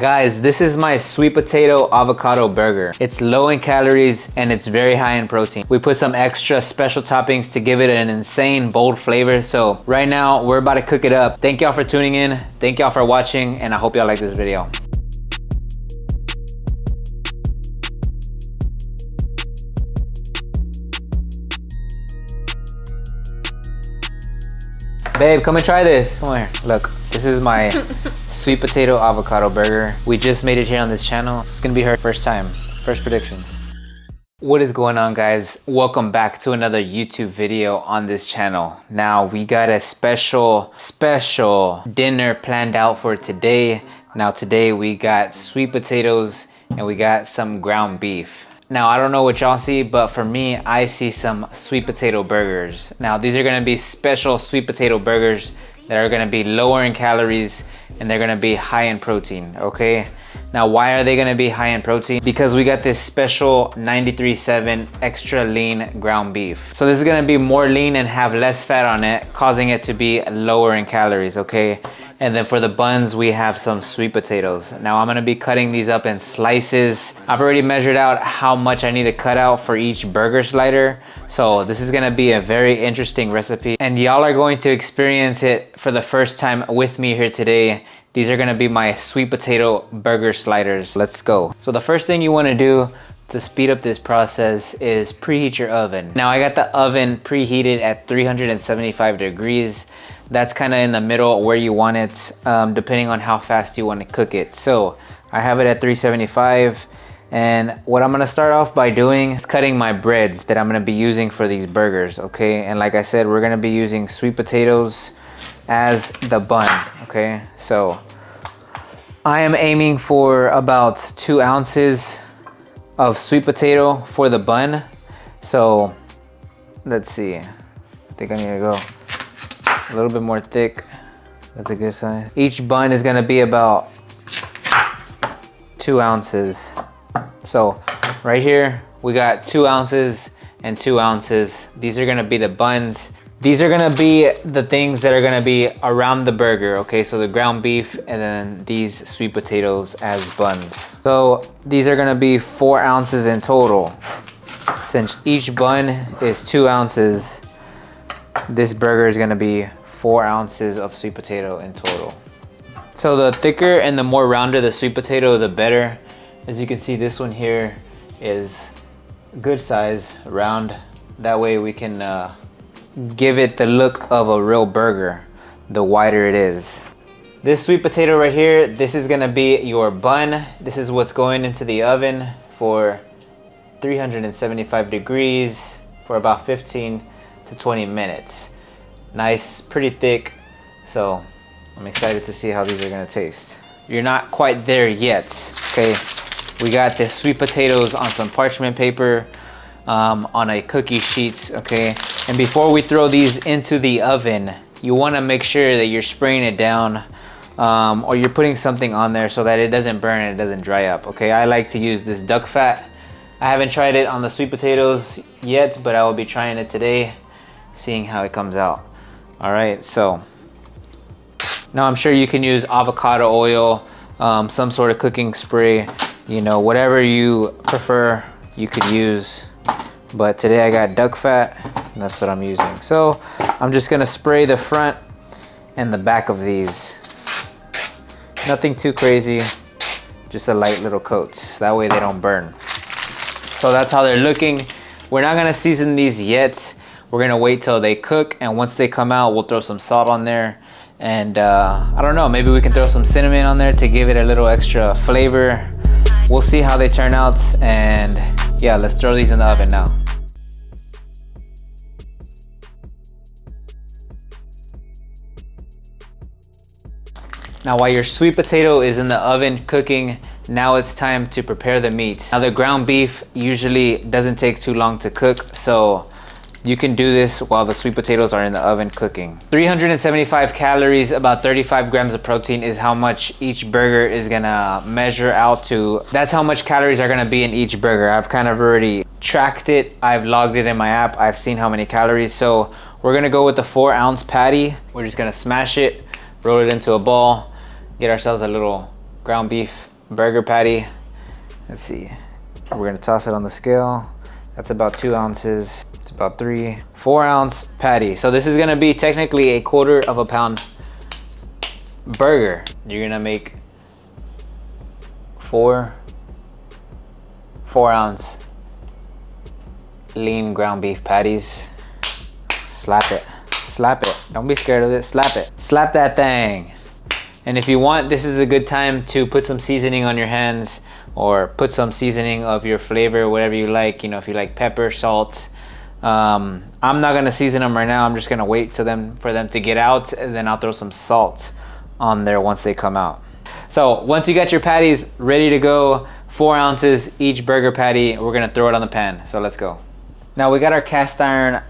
Guys, this is my sweet potato avocado burger. It's low in calories and it's very high in protein. We put some extra special toppings to give it an insane bold flavor. So right now we're about to cook it up. Thank y'all for tuning in. Thank y'all for watching, and I hope y'all like this video. Babe, come and try this. Come here. Look, this is my sweet potato avocado burger. We just made it here on this channel. It's gonna be her first time. First predictions. What is going on, guys? Welcome back to another YouTube video on this channel. Now we got a special dinner planned out for today. Now today we got sweet potatoes and we got some ground beef. Now, I don't know what y'all see, but for me, I see some sweet potato burgers. Now, these are gonna be special sweet potato burgers that are gonna be lower in calories and they're gonna be high in protein, okay? Now, why are they gonna be high in protein? Because we got this special 93.7 extra lean ground beef. So this is gonna be more lean and have less fat on it, causing it to be lower in calories, okay? And then for the buns, we have some sweet potatoes. Now I'm gonna be cutting these up in slices. I've already measured out how much I need to cut out for each burger slider. So this is gonna be a very interesting recipe. And y'all are going to experience it for the first time with me here today. These are gonna be my sweet potato burger sliders. Let's go. So the first thing you wanna do to speed up this process is preheat your oven. Now I got the oven preheated at 375 degrees. That's kind of in the middle where you want it, depending on how fast you want to cook it. So I have it at 375, and what I'm gonna start off by doing is cutting my breads that I'm gonna be using for these burgers, okay? And like I said, we're gonna be using sweet potatoes as the bun, okay? So I am aiming for about 2 ounces of sweet potato for the bun. So let's see, I think I need to go a little bit more thick. That's a good sign. Each bun is gonna be about 2 ounces. So right here, we got 2 ounces and 2 ounces. These are gonna be the buns. These are gonna be the things that are gonna be around the burger, okay? So the ground beef and then these sweet potatoes as buns. So these are gonna be 4 ounces in total. Since each bun is 2 ounces, this burger is gonna be 4 ounces of sweet potato in total. So the thicker and the more rounder the sweet potato, the better. As you can see, this one here is good size, round. That way we can give it the look of a real burger, the wider it is. This sweet potato right here, this is gonna be your bun. This is what's going into the oven for 375 degrees for about 15 to 20 minutes. Nice, pretty thick, so I'm excited to see how these are gonna taste. You're not quite there yet, okay? We got the sweet potatoes on some parchment paper, on a cookie sheet, okay? And before we throw these into the oven, you wanna make sure that you're spraying it down, or you're putting something on there so that it doesn't burn and it doesn't dry up, okay? I like to use this duck fat. I haven't tried it on the sweet potatoes yet, but I will be trying it today, seeing how it comes out. All right, so now I'm sure you can use avocado oil, some sort of cooking spray, you know, whatever you prefer you could use. But today I got duck fat, and that's what I'm using. So I'm just gonna spray the front and the back of these. Nothing too crazy, just a light little coat. That way they don't burn. So that's how they're looking. We're not gonna season these yet. We're gonna wait till they cook, and once they come out, we'll throw some salt on there. And I don't know, maybe we can throw some cinnamon on there to give it a little extra flavor. We'll see how they turn out, and yeah, let's throw these in the oven now. Now while your sweet potato is in the oven cooking, now it's time to prepare the meat. Now the ground beef usually doesn't take too long to cook, so you can do this while the sweet potatoes are in the oven cooking. 375 calories, about 35 grams of protein is how much each burger is gonna measure out to. That's how much calories are gonna be in each burger. I've kind of already tracked it. I've logged it in my app. I've seen how many calories. So we're gonna go with the 4 ounce patty. We're just gonna smash it, roll it into a ball, get ourselves a little ground beef burger patty. Let's see. We're gonna toss it on the scale. That's about 2 ounces. It's about 4 ounce patty. So this is gonna be technically a 1/4 pound burger. You're gonna make 4 ounce lean ground beef patties. Slap it, slap it. Don't be scared of it, slap it. Slap that thing. And if you want, this is a good time to put some seasoning on your hands, or put some seasoning of your flavor, whatever you like. You know, if you like pepper, salt. I'm not gonna season them right now. I'm just gonna wait for them to get out, and then I'll throw some salt on there once they come out. So once you got your patties ready to go, 4 ounces each burger patty, we're gonna throw it on the pan. So let's go. Now we got our cast iron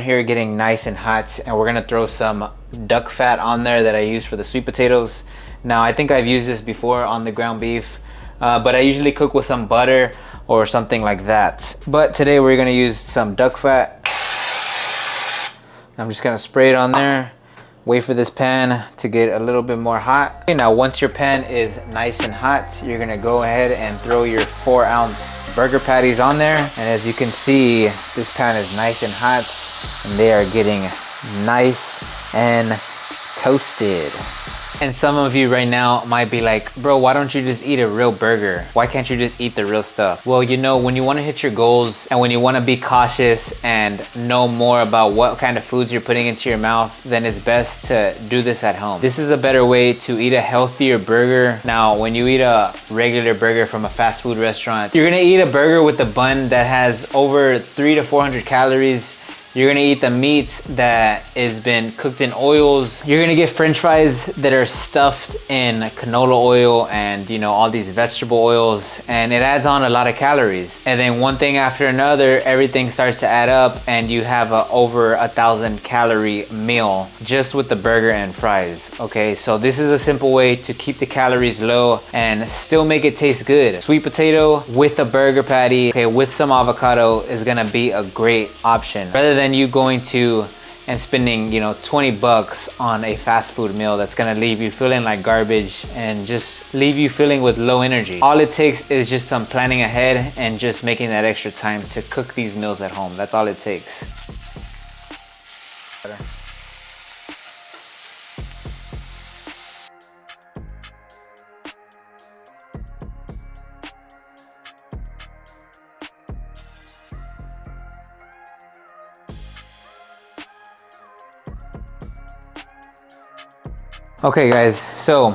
here getting nice and hot, and we're gonna throw some duck fat on there that I use for the sweet potatoes. Now I think I've used this before on the ground beef, but I usually cook with some butter or something like that. But today we're gonna use some duck fat. I'm just gonna spray it on there. Wait for this pan to get a little bit more hot. Okay, now once your pan is nice and hot, you're gonna go ahead and throw your 4 ounce burger patties on there. And as you can see, this pan is nice and hot, and they are getting nice and toasted. And some of you right now might be like, bro, why don't you just eat a real burger? Why can't you just eat the real stuff? Well, you know, when you want to hit your goals, and when you want to be cautious and know more about what kind of foods you're putting into your mouth, then it's best to do this at home. This is a better way to eat a healthier burger. Now, when you eat a regular burger from a fast food restaurant, you're gonna eat a burger with a bun that has over 300 to 400 calories. You're gonna eat the meat that has been cooked in oils. You're gonna get French fries that are stuffed in canola oil and, you know, all these vegetable oils, and it adds on a lot of calories. And then one thing after another, everything starts to add up, and you have a over 1,000 calorie meal just with the burger and fries. Okay, so this is a simple way to keep the calories low and still make it taste good. Sweet potato with a burger patty, okay, with some avocado is gonna be a great option, rather than you going to and spending, you know, 20 bucks on a fast food meal that's gonna leave you feeling like garbage and just leave you feeling with low energy. All it takes is just some planning ahead and just making that extra time to cook these meals at home. That's all it takes. Okay guys, so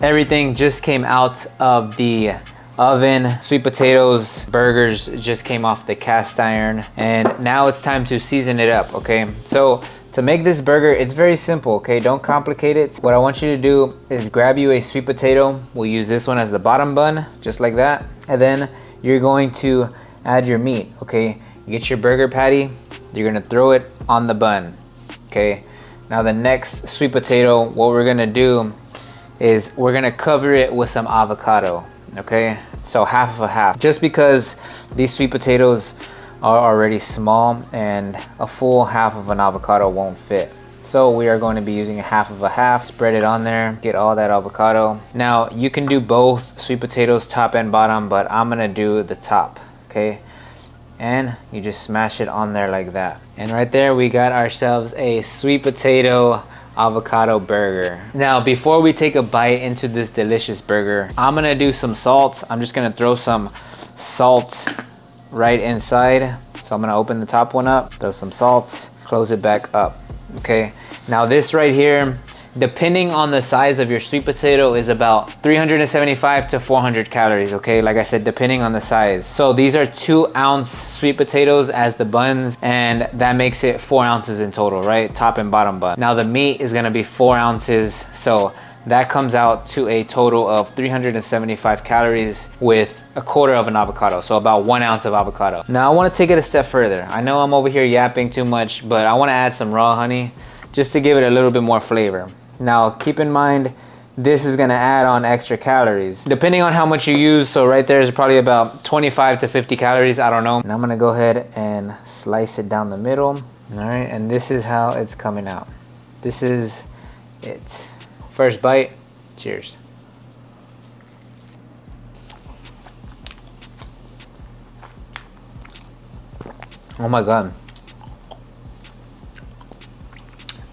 everything just came out of the oven. Sweet potatoes, burgers just came off the cast iron, and now it's time to season it up, okay? So to make this burger, it's very simple, okay? Don't complicate it. What I want you to do is grab you a sweet potato. We'll use this one as the bottom bun, just like that. And then you're going to add your meat, okay? You get your burger patty, you're gonna throw it on the bun, okay? Now the next sweet potato, what we're gonna do is we're gonna cover it with some avocado, okay? So half of a half, just because these sweet potatoes are already small and a full half of an avocado won't fit. So we are going to be using a half of a half. Spread it on there, get all that avocado. Now you can do both sweet potatoes, top and bottom, but I'm gonna do the top, okay? And you just smash it on there like that. And right there we got ourselves a sweet potato avocado burger. Now before we take a bite into this delicious burger, I'm gonna do some salt. I'm just gonna throw some salt right inside. So I'm gonna open the top one up, throw some salt, close it back up, okay? Now this right here, depending on the size of your sweet potato, is about 375 to 400 calories, okay? Like I said, depending on the size. So these are 2 ounce sweet potatoes as the buns, and that makes it 4 ounces in total, right? Top and bottom bun. Now the meat is gonna be 4 ounces, so that comes out to a total of 375 calories with a 1/4 of an avocado, so about 1 ounce of avocado. Now I wanna take it a step further. I know I'm over here yapping too much, but I wanna add some raw honey just to give it a little bit more flavor. Now keep in mind, this is gonna add on extra calories depending on how much you use. So right there is probably about 25 to 50 calories, I don't know. And I'm gonna go ahead and slice it down the middle. All right, and this is how it's coming out. This is it. First bite, cheers. Oh my God.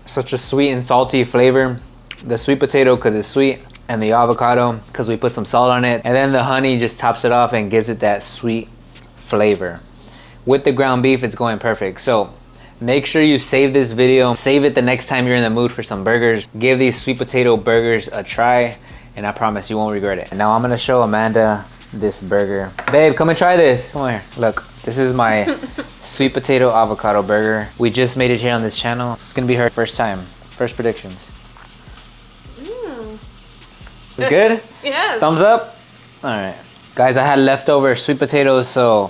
Such a sweet and salty flavor. The sweet potato because it's sweet, and the avocado because we put some salt on it, and then the honey just tops it off and gives it that sweet flavor. With the ground beef, it's going perfect. So make sure you save this video, save it the next time you're in the mood for some burgers. Give these sweet potato burgers a try, and I promise you won't regret it. And now I'm gonna show Amanda this burger. Babe, come and try this. Come here, look. This is my sweet potato avocado burger. We just made it here on this channel. It's gonna be her first time. First predictions. It's good? Yeah. Thumbs up? All right. Guys, I had leftover sweet potatoes, so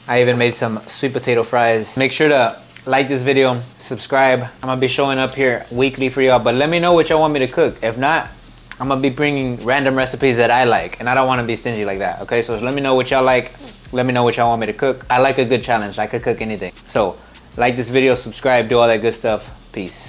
I even made some sweet potato fries. Make sure to like this video, subscribe. I'm gonna be showing up here weekly for y'all, but let me know what y'all want me to cook. If not, I'm gonna be bringing random recipes that I like, and I don't wanna be stingy like that, okay? So let me know what y'all like. Let me know what y'all want me to cook. I like a good challenge. I could cook anything. So like this video, subscribe, do all that good stuff. Peace.